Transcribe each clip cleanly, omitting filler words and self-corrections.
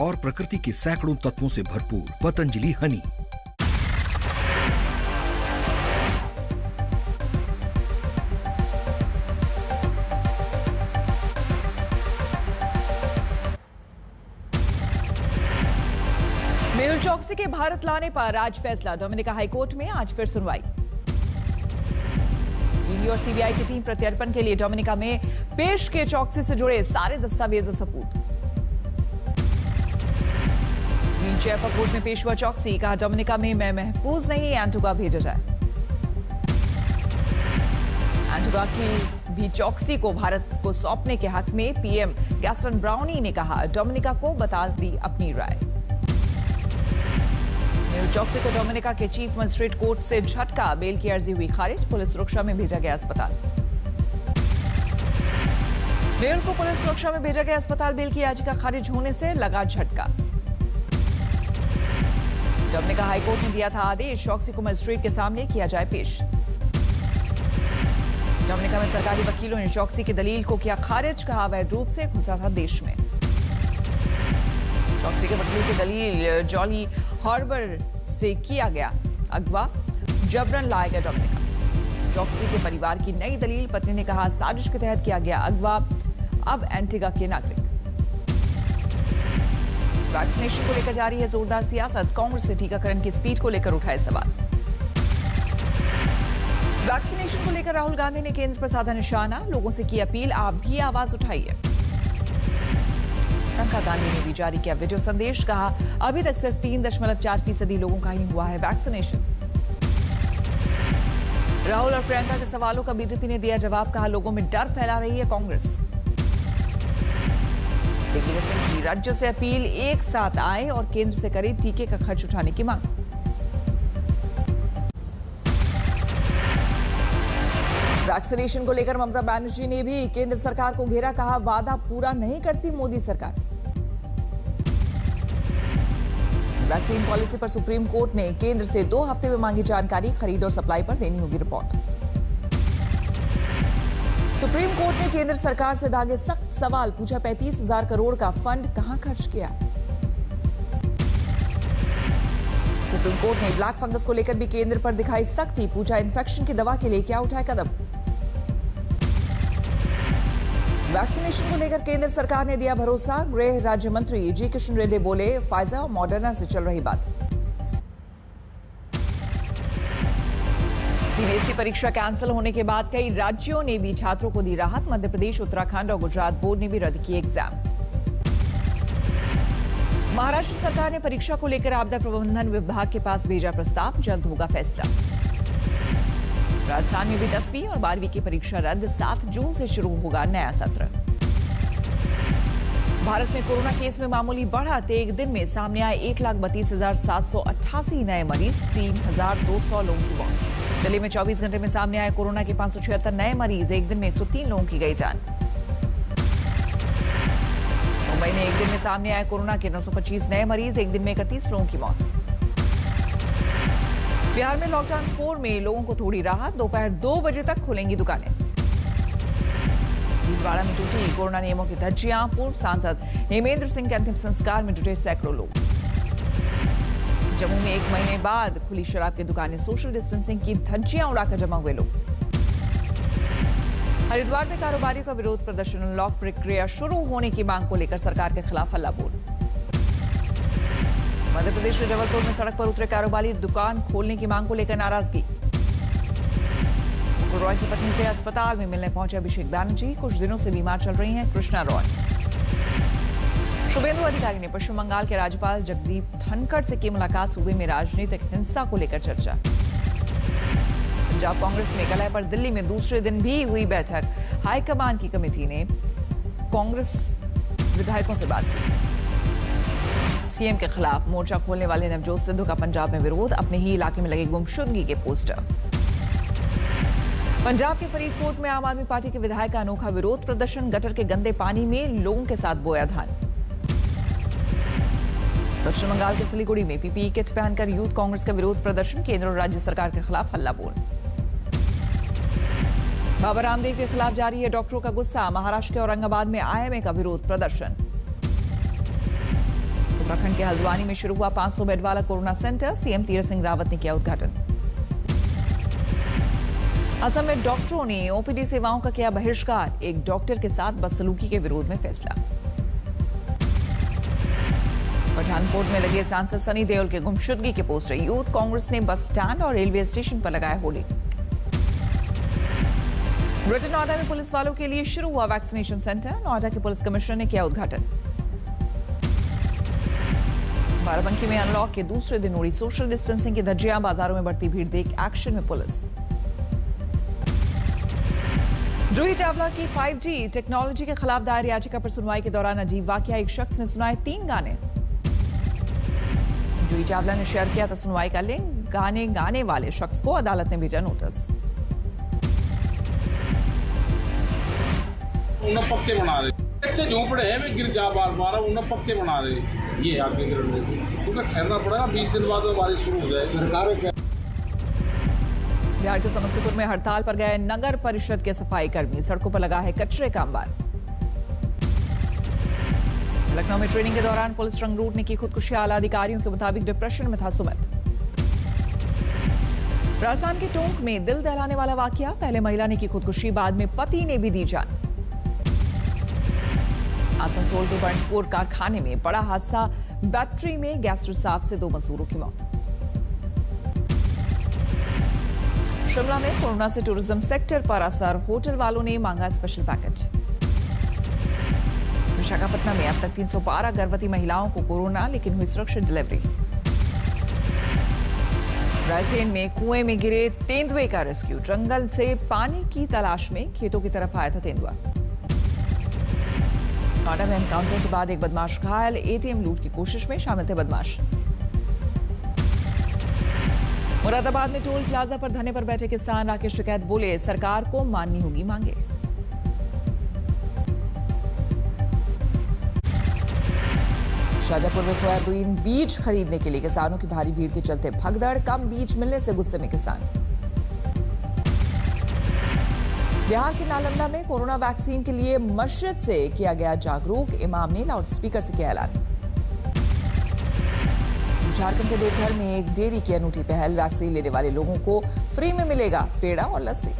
और प्रकृति के सैकड़ों तत्वों से भरपूर पतंजलि हनी। मेहुल चौकसी के भारत लाने पर आज फैसला। डोमिनिका हाईकोर्ट में आज फिर सुनवाई। ईडी और सीबीआई की टीम प्रत्यर्पण के लिए डोमिनिका में पेश किए चौकसी से जुड़े सारे दस्तावेज और सबूत। व्हीलचेयर पर कोर्ट में पेश हुआ चौकसी, कहा डोमिनिका में मैं महफूज नहीं, एंटीगा भेजा जाए। एंटीगा की भी चौकसी को भारत को सौंपने के हक में पीएम गैस्टन ब्राउनी ने कहा डोमिनिका को बता दी अपनी राय। मेहुल चौकसी को डोमिनिका के चीफ मजिस्ट्रेट कोर्ट से झटका, बेल की अर्जी हुई खारिज, पुलिस सुरक्षा में भेजा गया अस्पताल। मेहुल को पुलिस सुरक्षा में भेजा गया अस्पताल, बेल की याचिका खारिज होने से लगा झटका। डोमिनिका हाईकोर्ट ने दिया था आदेश, चौकसी को मजिस्ट्रेट के सामने किया जाए पेश। डोमिनिका में सरकारी वकीलों ने चौकसी की दलील को किया खारिज, कहा अवैध रूप से घुसा था देश में। चौकसी के वकील की दलील, जॉली हार्बर से किया गया अगवा, जबरन लाया गया डोमिनिका। चौकसी के परिवार की नई दलील, पत्नी ने कहा साजिश के तहत किया गया अगवा, अब एंटीगा के नागरिक। वैक्सीनेशन को लेकर जारी है जोरदार सियासत, कांग्रेस से टीकाकरण की स्पीड को लेकर उठाए सवाल। वैक्सीनेशन को लेकर राहुल गांधी ने केंद्र पर साधा निशाना, लोगों से की अपील आप भी आवाज उठाइए। प्रियंका गांधी ने भी जारी किया वीडियो संदेश, कहा अभी तक सिर्फ 3.4% लोगों का ही हुआ है वैक्सीनेशन। राहुल और प्रियंका के सवालों का बीजेपी ने दिया जवाब, कहा लोगों में डर फैला रही है कांग्रेस। दिग्विजय सिंह की राज्यों से अपील, एक साथ आए और केंद्र से करे टीके का खर्च उठाने की मांग। वैक्सीनेशन को लेकर ममता बनर्जी ने भी केंद्र सरकार को घेरा, कहा वादा पूरा नहीं करती मोदी सरकार। वैक्सीन पॉलिसी पर सुप्रीम कोर्ट ने केंद्र से 2 हफ्ते में मांगी जानकारी, खरीद और सप्लाई पर देनी होगी रिपोर्ट। सुप्रीम कोर्ट ने केंद्र सरकार से दागे सख्त सवाल, पूछा 35,000 करोड़ का फंड कहां खर्च किया। सुप्रीम कोर्ट ने ब्लैक फंगस को लेकर भी केंद्र पर दिखाई सख्ती, पूछा इन्फेक्शन की दवा के लिए क्या उठाए कदम। वैक्सीनेशन को लेकर केंद्र सरकार ने दिया भरोसा, गृह राज्य मंत्री जी किशन रेड्डी बोले फाइजर और मॉडर्ना से चल रही बात। सीबीएसई परीक्षा कैंसिल होने के बाद कई राज्यों ने भी छात्रों को दी राहत, मध्य प्रदेश, उत्तराखंड और गुजरात बोर्ड ने भी रद्द किए एग्जाम। महाराष्ट्र सरकार ने परीक्षा को लेकर आपदा प्रबंधन विभाग के पास भेजा प्रस्ताव, जल्द होगा फैसला। राजस्थान में भी 10वीं और 12वीं की परीक्षा रद्द, 7 जून से शुरू होगा नया सत्र। भारत में कोरोना केस में मामूली बढ़त, एक दिन में सामने आए 1,32,788 नए मरीज, 3,200 लोगों की मौत। दिल्ली में 24 घंटे में सामने आए कोरोना के 576 नए मरीज, एक दिन में 103 लोगों की गई जान। मुंबई में एक दिन में सामने आए कोरोना के 925 नए मरीज, एक दिन में 31 लोगों की मौत। बिहार में लॉकडाउन 4 में लोगों को थोड़ी राहत, दोपहर 2 बजे तक खुलेंगी दुकानें। भीलवाड़ा में टूटी कोरोना नियमों की धज्जियां, पूर्व सांसद हेमेंद्र सिंह के अंतिम संस्कार में जुटे सैकड़ों लोग। जम्मू में 1 महीने बाद खुली शराब की दुकानें, सोशल डिस्टेंसिंग की धज्जियां उड़ाकर जमा हुए लोग। हरिद्वार में कारोबारियों का विरोध प्रदर्शन, अनलॉक प्रक्रिया शुरू होने की मांग को लेकर सरकार के खिलाफ हल्ला बोल। मध्य प्रदेश के जबलपुर में सड़क पर उतरे कारोबारी, दुकान खोलने की मांग को लेकर नाराजगी। मुकुल रॉय की पत्नी से अस्पताल में मिलने पहुंचे अभिषेक बैनर्जी, कुछ दिनों से बीमार चल रही हैं कृष्णा रॉय। शुभेंदु अधिकारी ने पश्चिम बंगाल के राज्यपाल जगदीप धनखड़ से की मुलाकात, सूबे में राजनीतिक हिंसा को लेकर चर्चा। पंजाब कांग्रेस में कलह पर दिल्ली में दूसरे दिन भी हुई बैठक, हाईकमान की कमेटी ने कांग्रेस विधायकों से बात की। सीएम के खिलाफ मोर्चा खोलने वाले नवजोत सिद्धू का पंजाब में विरोध, अपने ही इलाके में लगे गुमशुदगी के पोस्टर। पंजाब के फरीदकोट में आम आदमी पार्टी के विधायक का अनोखा विरोध प्रदर्शन, गटर के गंदे पानी में लोगों के साथ बोया धान। पश्चिम बंगाल के सिलीगुड़ी में पीपीई किट पहनकर यूथ कांग्रेस का विरोध प्रदर्शन, केंद्र और राज्य सरकार के खिलाफ हल्ला बोल। बाबा रामदेव के खिलाफ जारी है डॉक्टरों का गुस्सा, महाराष्ट्र के औरंगाबाद में आईएमए का विरोध प्रदर्शन। उत्तराखंड के हल्द्वानी में शुरू हुआ 500 बेड वाला corona centre, CM Tirath Singh Rawat ने किया उद्घाटन। असम में डॉक्टरों ने ओपीडी सेवाओं का किया बहिष्कार, एक डॉक्टर के साथ बदसलूकी के विरोध में फैसला। पठानकोट में लगे सांसद सनी देओल के गुमशुदगी के पोस्टर, यूथ कांग्रेस ने बस स्टैंड और रेलवे स्टेशन पर लगाया होर्डिंग। ग्रेटर नोएडा में पुलिस वालों के लिए शुरू हुआ वैक्सीनेशन सेंटर, नोएडा के पुलिस कमिश्नर ने किया उद्घाटन। बाराबंकी में अनलॉक के दूसरे दिन उड़ी सोशल डिस्टेंसिंग की धज्जियां, बाजारों में बढ़ती भीड़ देख एक्शन में पुलिस। जूही चावला की 5G टेक्नोलॉजी के खिलाफ दायर याचिका पर सुनवाई के दौरान अजीब वाकया, एक शख्स ने सुनाए 3 गाने। जूही चावला ने शेयर किया था सुनवाई का लिंक, गाने गाने वाले शख्स को अदालत ने भेजा नोटिस। उन्हें पक्के बना दे, अच्छे झोंपड़े हैं, वे गिर जा बार बार, उन्हें पक्के बना दे, ये आगे गिरने क्योंकि ठहरना पड़ेगा, 20 दिन बाद बारिश शुरू हो जाए। सरकारों के बिहार के समस्तीपुर में हड़ताल पर गए नगर परिषद के सफाई कर्मी, सड़कों पर लगा है कचरे का अंबार। लखनऊ में ट्रेनिंग के दौरान पुलिस रंगरूट ने की खुदकुशी, आला अधिकारियों के मुताबिक डिप्रेशन में था सुमित। राजस्थान के टोंक में दिल दहलाने वाला वाकया, पहले महिला ने की खुदकुशी, बाद में पति ने भी दी जान। आसनसोल के बर्नपुर कारखाने में बड़ा हादसा, बैटरी में गैस रिसाव से 2 मजदूरों की मौत। शिमला में कोरोना से टूरिज्म सेक्टर पर असर, होटल वालों ने मांगा स्पेशल पैकेज। विशाखापट्टनम में अब तक 312 गर्भवती महिलाओं को कोरोना, लेकिन हुई सुरक्षित डिलीवरी। रायसेन में कुएं में गिरे तेंदुए का रेस्क्यू, जंगल से पानी की तलाश में खेतों की तरफ आया था तेंदुआ। नोएडा में एनकाउंटर के बाद एक बदमाश घायल, एटीएम लूट की कोशिश में शामिल थे बदमाश। मुरादाबाद में टोल प्लाजा पर धरने पर बैठे किसान राकेश टिकैत बोले, सरकार को माननी होगी मांगे। शाजापुर में सोयाबीन बीज खरीदने के लिए किसानों की भारी भीड़ के चलते भगदड़, कम बीज मिलने से गुस्से में किसान। बिहार के नालंदा में कोरोना वैक्सीन के लिए मस्जिद से किया गया जागरूक, इमाम ने लाउडस्पीकर से किया ऐलान। झारखंड के देवघर में एक डेयरी की अनूठी पहल, वैक्सीन लेने वाले लोगों को फ्री में मिलेगा पेड़ा और लस्सी।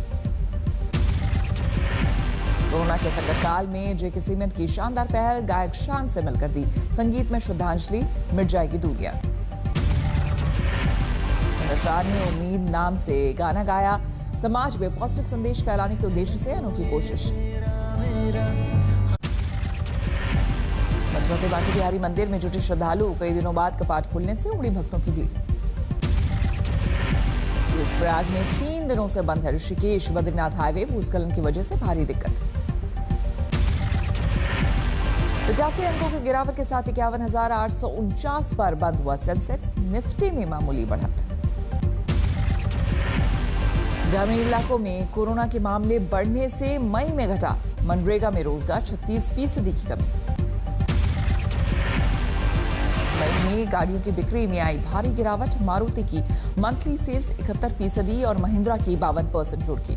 कोरोना के संकट काल में जेके सीमेंट की शानदार पहल, गायक शान से मिलकर दी संगीत में श्रद्धांजलि, मिट जाएगी दूरियां। संदर्शान ने उम्मीद नाम से गाना गाया, समाज में पॉजिटिव संदेश फैलाने के उद्देश्य से अनोखी कोशिश। मथुरा के बांके बिहारी मंदिर में जुटे श्रद्धालु, कई दिनों बाद कपाट खुलने से उमड़ी भक्तों की भीड़। रुद्रप्रयाग में 3 दिनों से बंद है ऋषिकेश बद्रीनाथ हाईवे, भूस्खलन की वजह से भारी दिक्कत। 85 अंकों की गिरावट के साथ 51,849 पर बंद हुआ सेंसेक्स, निफ्टी में मामूली बढ़त। ग्रामीण इलाकों में कोरोना के मामले बढ़ने से मई में घटा, मनरेगा में रोजगार 36% की कमी। मई में गाड़ियों की बिक्री में आई भारी गिरावट, मारुति की मंथली सेल्स 71% और महिंद्रा की 52% लुढ़की।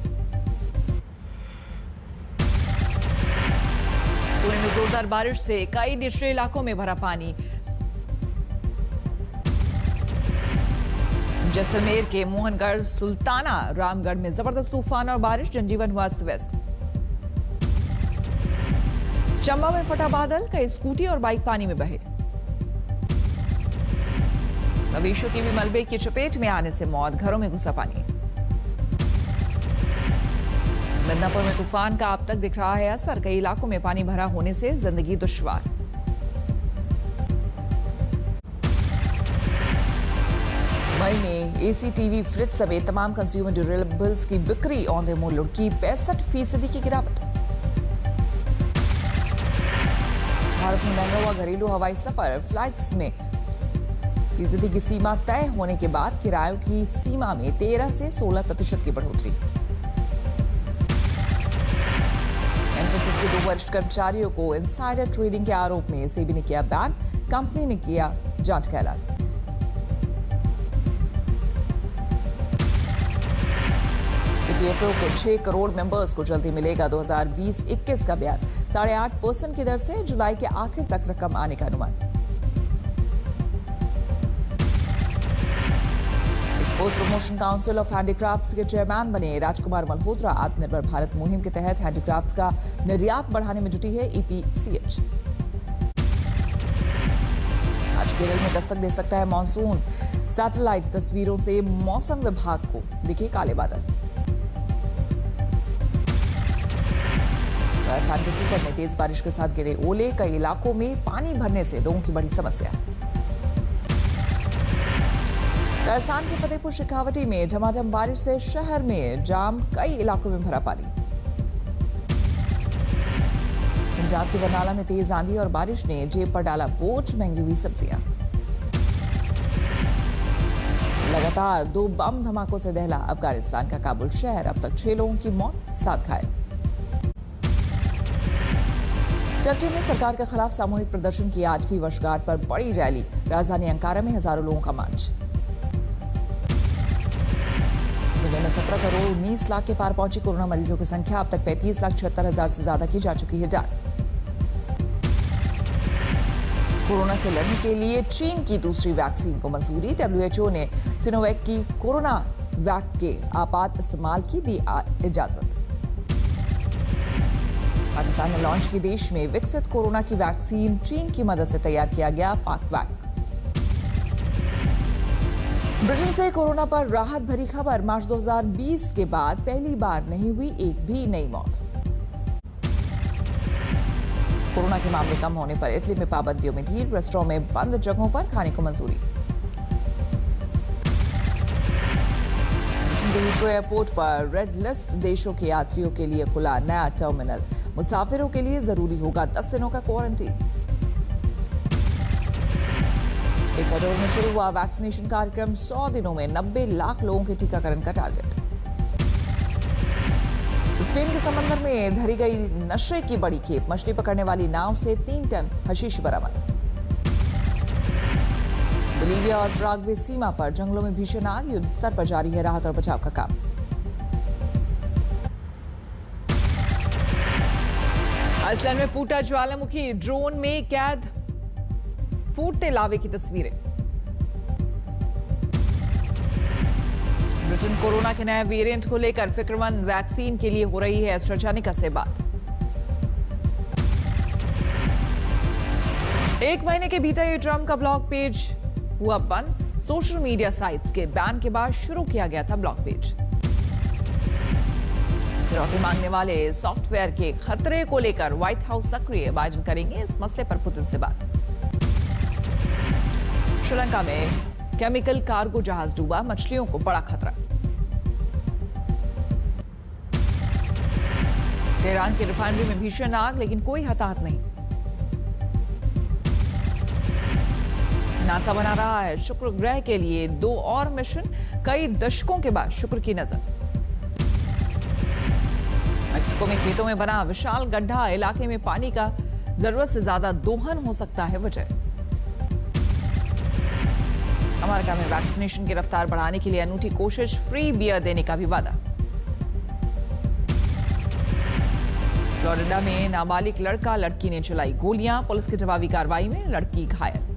पुणे में जोरदार बारिश से कई निचले इलाकों में भरा पानी। जैसलमेर के मोहनगढ़, सुल्ताना रामगढ़ में जबरदस्त तूफान और बारिश, जनजीवन हुआ अस्त व्यस्त। चंबा में फटा बादल, कई स्कूटी और बाइक पानी में बहे। मवेशियों की भी मलबे की चपेट में आने से मौत, घरों में घुसा पानी। मिदनापुर में तूफान का अब तक दिख रहा है असर, कई इलाकों में पानी भरा होने से जिंदगी दुश्वार। मई में एसी, टीवी, फ्रिज समेत तमाम कंज्यूमर ड्यूरेबल्स की बिक्री औंधे मुंह लुढ़की, 65% की गिरावट। भारत में महंगा हुआ घरेलू हवाई सफर, फ्लाइट्स में फीसदी की सीमा तय होने के बाद किरायों की सीमा में 13 से 16% की बढ़ोतरी। एमफोसिस के 2 वरिष्ठ कर्मचारियों को इनसाइडर ट्रेडिंग के आरोप में सेबी ने किया बैन, कंपनी ने किया जांच का ऐलान। ईपीएफओ के 6 करोड़ मेंबर्स को जल्दी मिलेगा 2020-21 का ब्याज, 8.5% की दर से जुलाई के आखिर तक रकम आने का अनुमान। Post promotion council of handicrafts के चेयरमैन बने राजकुमार मल्होत्रा। आत्मनिर्भर भारत मुहिम के तहत हैंडीक्राफ्ट्स का निर्यात बढ़ाने में जुटी है EPCH। आज केरल में दस्तक दे सकता है मॉनसून। सैटेलाइट तस्वीरों से मौसम विभाग को दिखे काले बादल। राजस्थान के सीकर में तेज बारिश के साथ गिरे ओले। कई इलाकों में पानी भरने से लोगों की बड़ी समस्या। राजस्थान के फतेहपुर शेखावटी में झमाझम बारिश से शहर में जाम। कई इलाकों में भरा पानी। पंजाब के बरनाला में तेज आंधी और बारिश ने जेब पर डाला बोझ। महंगी हुई सब्जियां। लगातार 2 बम धमाकों से दहला अफगानिस्तान का काबुल शहर। अब तक 6 लोगों की मौत, 7 घायल। टर्की में सरकार के खिलाफ सामूहिक प्रदर्शन की 8वीं वर्षगांठ पर बड़ी रैली। राजधानी अंकारा में हजारों लोगों का मार्च। जिले में 17 करोड़ 19 लाख के पार पहुंची कोरोना मरीजों की संख्या। अब तक 35,76,000 से ज्यादा की जा चुकी है जांच। कोरोना से लड़ने के लिए चीन की दूसरी वैक्सीन को मंजूरी। WHO ने सिनोवैक की कोरोना वैक के आपात इस्तेमाल की दी इजाजत। पाकिस्तान ने लॉन्च की देश में विकसित कोरोना की वैक्सीन। चीन की मदद से तैयार किया गया पाकवैक। ब्रिटेन से कोरोना पर राहत भरी खबर। मार्च 2020 के बाद पहली बार नहीं हुई एक भी नई मौत। कोरोना के मामले कम होने पर इटली में पाबंदियों में ढील। रेस्टोरेंट में बंद जगहों पर खाने को मंजूरी। हीथ्रो एयरपोर्ट पर रेड लिस्ट देशों के यात्रियों के लिए खुला नया टर्मिनल। मुसाफिरों के लिए जरूरी होगा 10 दिनों का क्वारंटीन। इक्वाडोर में शुरू हुआ वैक्सीनेशन कार्यक्रम। 100 दिनों में 90 लाख लोगों के टीकाकरण का टारगेट। स्पेन के समंदर में धरी गई नशे की बड़ी खेप। मछली पकड़ने वाली नाव से 3 टन हशीश बरामद। बोलीविया और पराग्वे सीमा पर जंगलों में भीषण आग। युद्ध स्तर पर जारी है राहत और बचाव का काम। आइसलैंड में फूटा ज्वालामुखी। ड्रोन में कैद फूटते लावे की तस्वीरें। ब्रिटेन कोरोना के नए वेरिएंट को लेकर फिक्रमंद। वैक्सीन के लिए हो रही है एस्ट्राजेनेका से बात। 1 महीने के भीतर ये ट्रंप का ब्लॉग पेज हुआ बंद। सोशल मीडिया साइट्स के बैन के बाद शुरू किया गया था ब्लॉग पेज। फिरौती मांगने वाले सॉफ्टवेयर के खतरे को लेकर व्हाइट हाउस सक्रिय। बाइडेन करेंगे इस मसले पर पुतिन से बात। श्रीलंका में केमिकल कार्गो जहाज डूबा। मछलियों को बड़ा खतरा। तेहरान की रिफाइनरी में भीषण आग, लेकिन कोई हताहत नहीं। नासा बना रहा है शुक्र ग्रह के लिए 2 और मिशन। कई दशकों के बाद शुक्र की नजर। मेक्सिको में खेतों में बना विशाल गड्ढा। इलाके में पानी का जरूरत से ज्यादा दोहन हो सकता है वजह। अमेरिका में वैक्सीनेशन की रफ्तार बढ़ाने के लिए अनूठी कोशिश। फ्री बियर देने का भी वादा। फ्लोरिडा में नाबालिग लड़का लड़की ने चलाई गोलियां। पुलिस की जवाबी कार्रवाई में लड़की घायल।